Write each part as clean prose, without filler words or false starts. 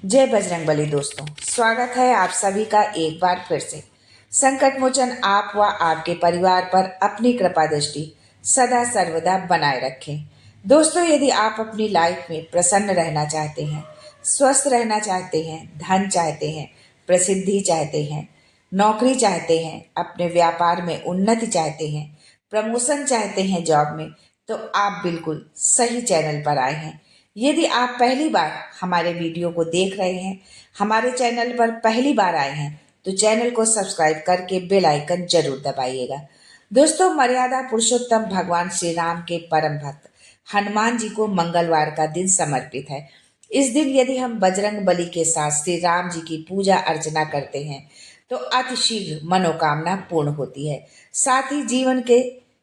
जय बजरंगबली दोस्तों, स्वागत है आप सभी का एक बार फिर से। संकट मोचन आप व आपके परिवार पर अपनी कृपा दृष्टि सदा सर्वदा बनाए रखें। दोस्तों, यदि आप अपनी लाइफ में प्रसन्न रहना चाहते हैं, स्वस्थ रहना चाहते हैं, धन चाहते हैं, प्रसिद्धि चाहते हैं, नौकरी चाहते हैं, अपने व्यापार में उन्नति चाहते हैं, प्रमोशन चाहते हैं जॉब में, तो आप बिल्कुल सही चैनल पर आए हैं। यदि आप पहली बार हमारे वीडियो को देख रहे हैं, हमारे चैनल पर पहली बार आए हैं, तो चैनल को सब्सक्राइब करके बेल आइकन जरूर दबाइएगा। दोस्तों, मर्यादा पुरुषोत्तम भगवान श्री राम के परम भक्त हनुमान जी को मंगलवार का दिन समर्पित है। इस दिन यदि हम बजरंग बली के साथ श्री राम जी की पूजा अर्चना करते हैं तो अतिशीघ्र मनोकामना पूर्ण होती है। साथ ही जीवन के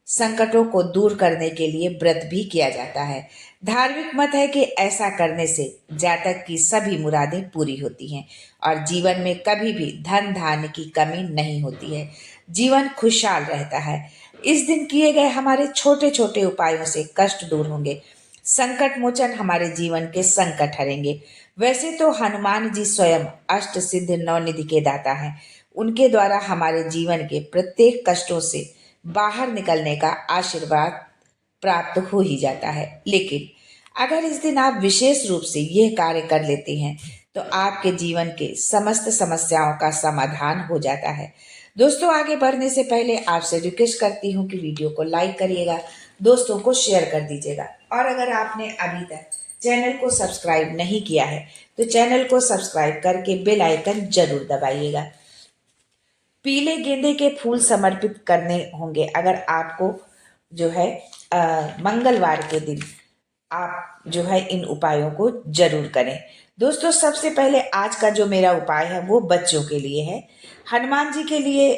संकटों को दूर करने के लिए व्रत भी किया जाता है। धार्मिक मत है कि ऐसा करने से जातक की सभी मुरादें पूरी होती हैं और जीवन में कभी भी धन धान्य की कमी नहीं होती है। जीवन खुशहाल रहता है। इस दिन किए गए हमारे छोटे छोटे उपायों से कष्ट दूर होंगे, संकट मोचन हमारे जीवन के संकट हरेंगे। वैसे तो हनुमान जी स्वयं अष्ट सिद्ध नवनिधि के दाता हैं। उनके द्वारा हमारे जीवन के प्रत्येक कष्टों से बाहर निकलने का आशीर्वाद प्राप्त हो ही जाता है। लेकिन अगर इस दिन आप विशेष रूप से यह कार्य कर लेते हैं तो आपके जीवन के समस्त समस्याओं का समाधान हो जाता है। दोस्तों, आगे बढ़ने से पहले आपसे रिक्वेस्ट करती हूँ कि वीडियो को लाइक करिएगा, दोस्तों को शेयर कर दीजिएगा और अगर आपने अभी तक चैनल को सब्सक्राइब नहीं किया है तो चैनल को सब्सक्राइब करके बेल आइकन जरूर दबाइएगा। पीले गेंदे के फूल समर्पित करने होंगे अगर आपको जो है मंगलवार के दिन आप जो है इन उपायों को जरूर करें। दोस्तों, सबसे पहले आज का जो मेरा उपाय है वो बच्चों के लिए है। हनुमान जी के लिए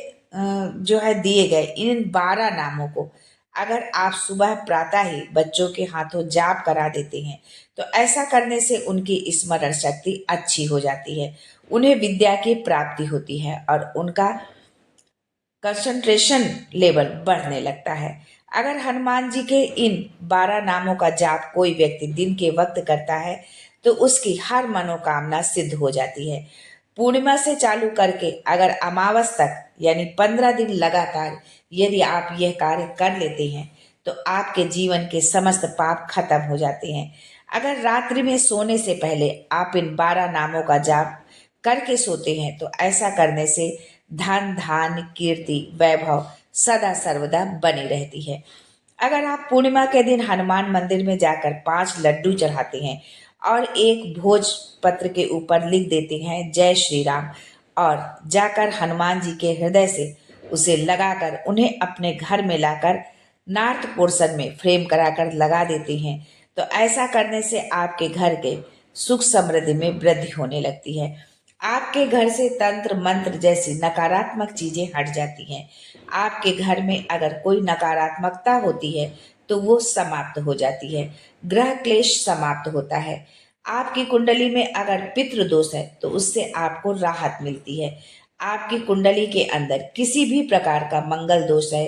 जो है दिए गए इन 12 नामों को अगर आप सुबह प्रातः ही बच्चों के हाथों जाप करा देते हैं तो ऐसा करने से उनकी स्मरण शक्ति अच्छी हो जाती है, उन्हें विद्या की प्राप्ति होती है और उनका कंसंट्रेशन लेवल बढ़ने लगता है। अगर हनुमान जी के इन 12 नामों का जाप कोई व्यक्ति दिन के वक्त करता है तो उसकी हर मनोकामना सिद्ध हो जाती है। पूर्णिमा से चालू करके अगर अमावस तक यानी 15 दिन लगातार यदि आप यह कार्य कर लेते हैं तो आपके जीवन के समस्त पाप खत्म हो जाते हैं। अगर रात्रि में सोने से पहले आप इन 12 नामों का जाप करके सोते हैं तो ऐसा करने से धन धान्य कीर्ति वैभव सदा सर्वदा बनी रहती है। अगर आप पूर्णिमा के दिन हनुमान मंदिर में जाकर 5 लड्डू चढ़ाते हैं और एक भोज पत्र के ऊपर लिख देते हैं जय श्री राम और जाकर हनुमान जी के हृदय से उसे लगाकर उन्हें अपने घर में लाकर नॉर्थ पोर्शन में फ्रेम कराकर लगा देते हैं तो ऐसा करने से आपके घर के सुख समृद्धि में वृद्धि होने लगती है। आपके घर से तंत्र मंत्र जैसी नकारात्मक चीजें हट जाती हैं। आपके घर में अगर कोई नकारात्मकता होती है तो वो समाप्त हो जाती है, ग्रह क्लेश समाप्त होता है। आपकी कुंडली में अगर पितृ दोष है तो उससे आपको राहत मिलती है। आपकी कुंडली के अंदर किसी भी प्रकार का मंगल दोष है,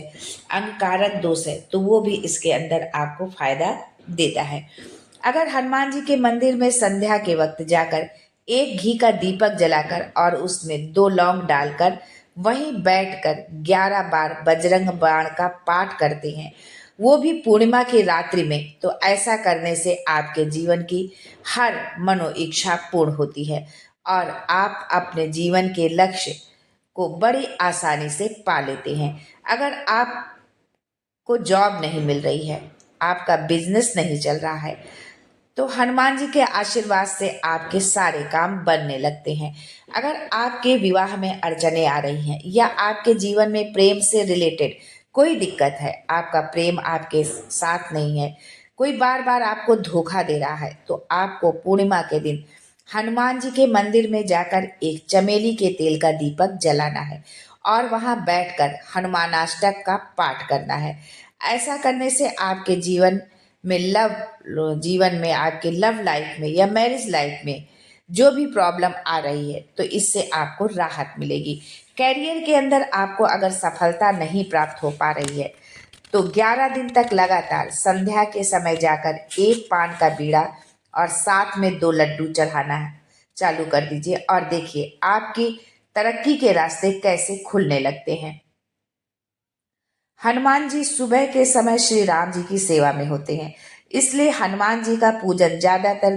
अंगकारक दोष है, तो वो भी इसके अंदर आपको फायदा देता है। अगर हनुमान जी के मंदिर में संध्या के वक्त जाकर एक घी का दीपक जलाकर और उसमें 2 लौंग डालकर वहीं बैठकर 11 बार बजरंग बाण का पाठ करते हैं, वो भी पूर्णिमा की रात्रि में, तो ऐसा करने से आपके जीवन की हर मनो इच्छा पूर्ण होती है और आप अपने जीवन के लक्ष्य को बड़ी आसानी से पा लेते हैं। अगर आपको जॉब नहीं मिल रही है, आपका बिजनेस नहीं चल रहा है, तो हनुमान जी के आशीर्वाद से आपके सारे काम बनने लगते हैं। अगर आपके विवाह में अड़चने आ रही हैं या आपके जीवन में प्रेम से रिलेटेड कोई दिक्कत है, आपका प्रेम आपके साथ नहीं है, कोई बार बार आपको धोखा दे रहा है, तो आपको पूर्णिमा के दिन हनुमान जी के मंदिर में जाकर एक चमेली के तेल का दीपक जलाना है और वहां बैठकर हनुमानाष्टक का पाठ करना है। ऐसा करने से आपके जीवन में आपके लव लाइफ में या मैरिज लाइफ में जो भी प्रॉब्लम आ रही है तो इससे आपको राहत मिलेगी। कैरियर के अंदर आपको अगर सफलता नहीं प्राप्त हो पा रही है तो 11 दिन तक लगातार संध्या के समय जाकर एक पान का बीड़ा और साथ में 2 लड्डू चालू कर दीजिए और देखिए आपकी तरक्की के रास्ते कैसे खुलने लगते हैं। हनुमान जी सुबह के समय श्री राम जी की सेवा में होते हैं, इसलिए हनुमान जी का पूजन ज्यादातर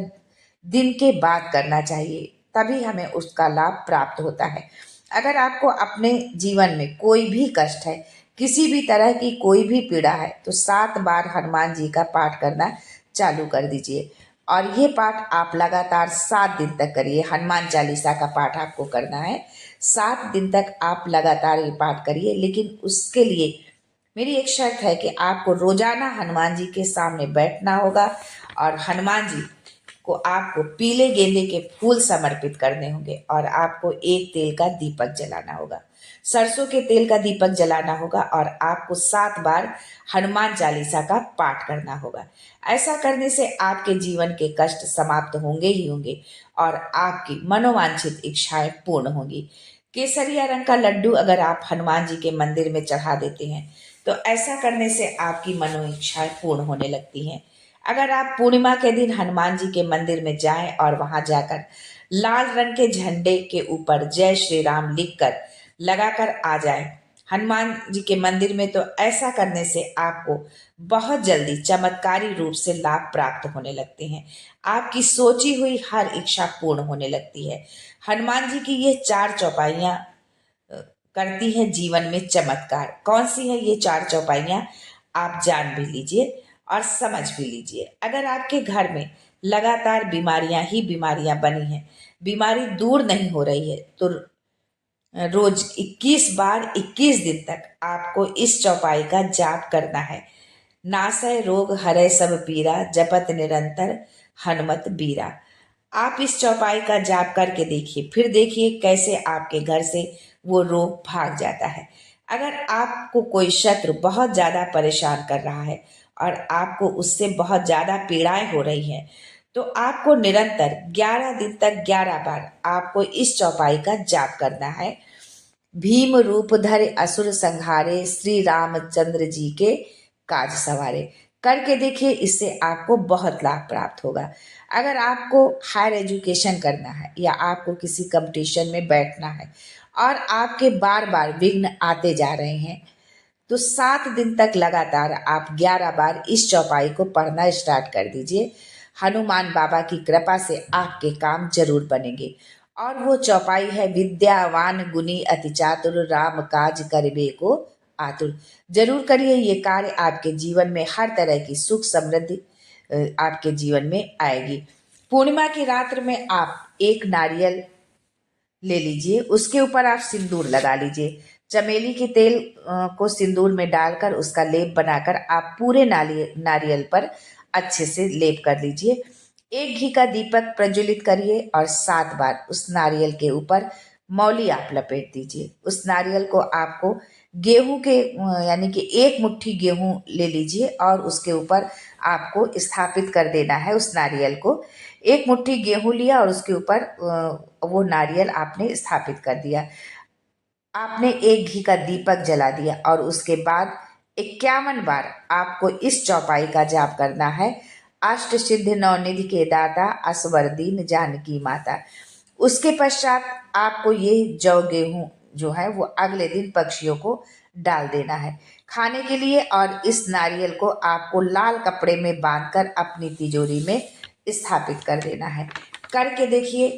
दिन के बाद करना चाहिए, तभी हमें उसका लाभ प्राप्त होता है। अगर आपको अपने जीवन में कोई भी कष्ट है, किसी भी तरह की कोई भी पीड़ा है, तो 7 बार हनुमान जी का पाठ करना चालू कर दीजिए और ये पाठ आप लगातार 7 दिन तक करिए। हनुमान चालीसा का पाठ आपको करना है, 7 दिन तक आप लगातार ये पाठ करिए, लेकिन उसके लिए मेरी एक शर्त है कि आपको रोजाना हनुमान जी के सामने बैठना होगा और हनुमान जी को आपको पीले गेंदे के फूल समर्पित करने होंगे और आपको एक तेल का दीपक जलाना होगा, सरसों के तेल का दीपक जलाना होगा और आपको 7 बार हनुमान चालीसा का पाठ करना होगा। ऐसा करने से आपके जीवन के कष्ट समाप्त होंगे ही होंगे और आपकी मनोवांछित इच्छाएं पूर्ण होंगी। केसरिया रंग का लड्डू अगर आप हनुमान जी के मंदिर में चढ़ा देते हैं, तो ऐसा करने से आपकी मनो इच्छाएं पूर्ण होने लगती हैं। अगर आप पूर्णिमा के दिन हनुमान जी के मंदिर में जाएं और वहां जाकर लाल रंग के झंडे के ऊपर जय श्री राम लिखकर लगाकर आ जाएं हनुमान जी के मंदिर में, तो ऐसा करने से आपको बहुत जल्दी चमत्कारी रूप से लाभ प्राप्त होने लगते हैं। आपकी सोची हुई हर इच्छा पूर्ण होने लगती है। हनुमान जी की ये 4 चौपाइयाँ करती है जीवन में चमत्कार। कौन सी है ये 4 चौपाइयाँ, आप जान भी लीजिए और समझ भी लीजिए। अगर आपके घर में लगातार बीमारियां ही बीमारियां बनी हैं, बीमारी दूर नहीं हो रही है, तो रोज 21 बार 21 दिन तक आपको इस चौपाई का जाप करना है। नासय रोग हरै सब पीरा, जपत निरंतर हनुमत बीरा। आप इस चौपाई का जाप करके देखिए, फिर देखिए कैसे आपके घर से वो रोग भाग जाता है। अगर आपको कोई शत्रु बहुत ज्यादा परेशान कर रहा है और आपको उससे बहुत ज्यादा पीड़ाएं हो रही हैं, तो आपको निरंतर 11 दिन तक 11 बार आपको इस चौपाई का जाप करना है। भीम रूप धरे असुर संहारे, श्री रामचंद्र जी के काज सवारे। करके देखिए, इससे आपको बहुत लाभ प्राप्त होगा। अगर आपको हायर एजुकेशन करना है या आपको किसी कंपटीशन में बैठना है और आपके बार बार विघ्न आते जा रहे हैं, तो 7 दिन तक लगातार आप 11 बार इस चौपाई को पढ़ना स्टार्ट कर दीजिए। हनुमान बाबा की कृपा से आपके काम जरूर बनेंगे। और वो चौपाई है, विद्यावान गुनी अति चातुर, राम काज करिबे को आतुर। जरूर करिए, ये कार्य आपके जीवन में हर तरह की सुख समृद्धि आपके जीवन में आएगी। पूर्णिमा की रात्र में आप एक नारियल ले लीजिए, उसके ऊपर आप सिंदूर लगा लीजिए। चमेली के तेल को सिंदूर में डालकर उसका लेप बनाकर आप पूरे नारियल पर अच्छे से लेप कर लीजिए। एक घी का दीपक प्रज्वलित करिए और 7 बार उस नारियल के ऊपर मौली आप लपेट दीजिए। उस नारियल को आपको गेहूं के यानी कि 1 मुट्ठी गेहूं ले लीजिए और उसके ऊपर आपको स्थापित कर देना है उस नारियल को। 1 मुट्ठी गेहूं लिया और उसके ऊपर वो नारियल आपने स्थापित कर दिया। आपने एक घी का दीपक जला दिया और उसके बाद 51 बार आपको इस चौपाई का जाप करना है। अष्ट सिद्धि नवनिधि के दाता, असवर दीन जानकी माता। उसके पश्चात आपको ये जौ गेहूं जो है वो अगले दिन पक्षियों को डाल देना है खाने के लिए, और इस नारियल को आपको लाल कपड़े में बांधकर अपनी तिजोरी में स्थापित कर देना है। करके देखिए,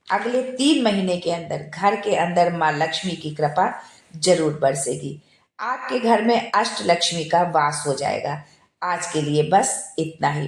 अगले 3 महीने के अंदर घर के अंदर माँ लक्ष्मी की कृपा जरूर बरसेगी। आपके घर में अष्ट लक्ष्मी का वास हो जाएगा। आज के लिए बस इतना ही।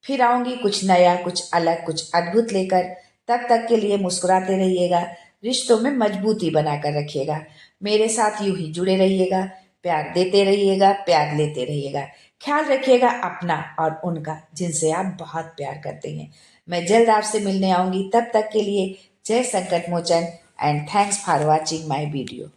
फिर आऊंगी कुछ नया, कुछ अलग, कुछ अद्भुत लेकर। तब तक के लिए मुस्कुराते रहिएगा, रिश्तों में मजबूती बनाकर रखिएगा। मेरे साथ यूं ही जुड़े रहिएगा, प्यार देते रहिएगा, प्यार लेते रहिएगा। ख्याल रखिएगा अपना और उनका जिनसे आप बहुत प्यार करते हैं। मैं जल्द आपसे मिलने आऊंगी, तब तक के लिए जय Sankat Mochan and thanks for watching my video.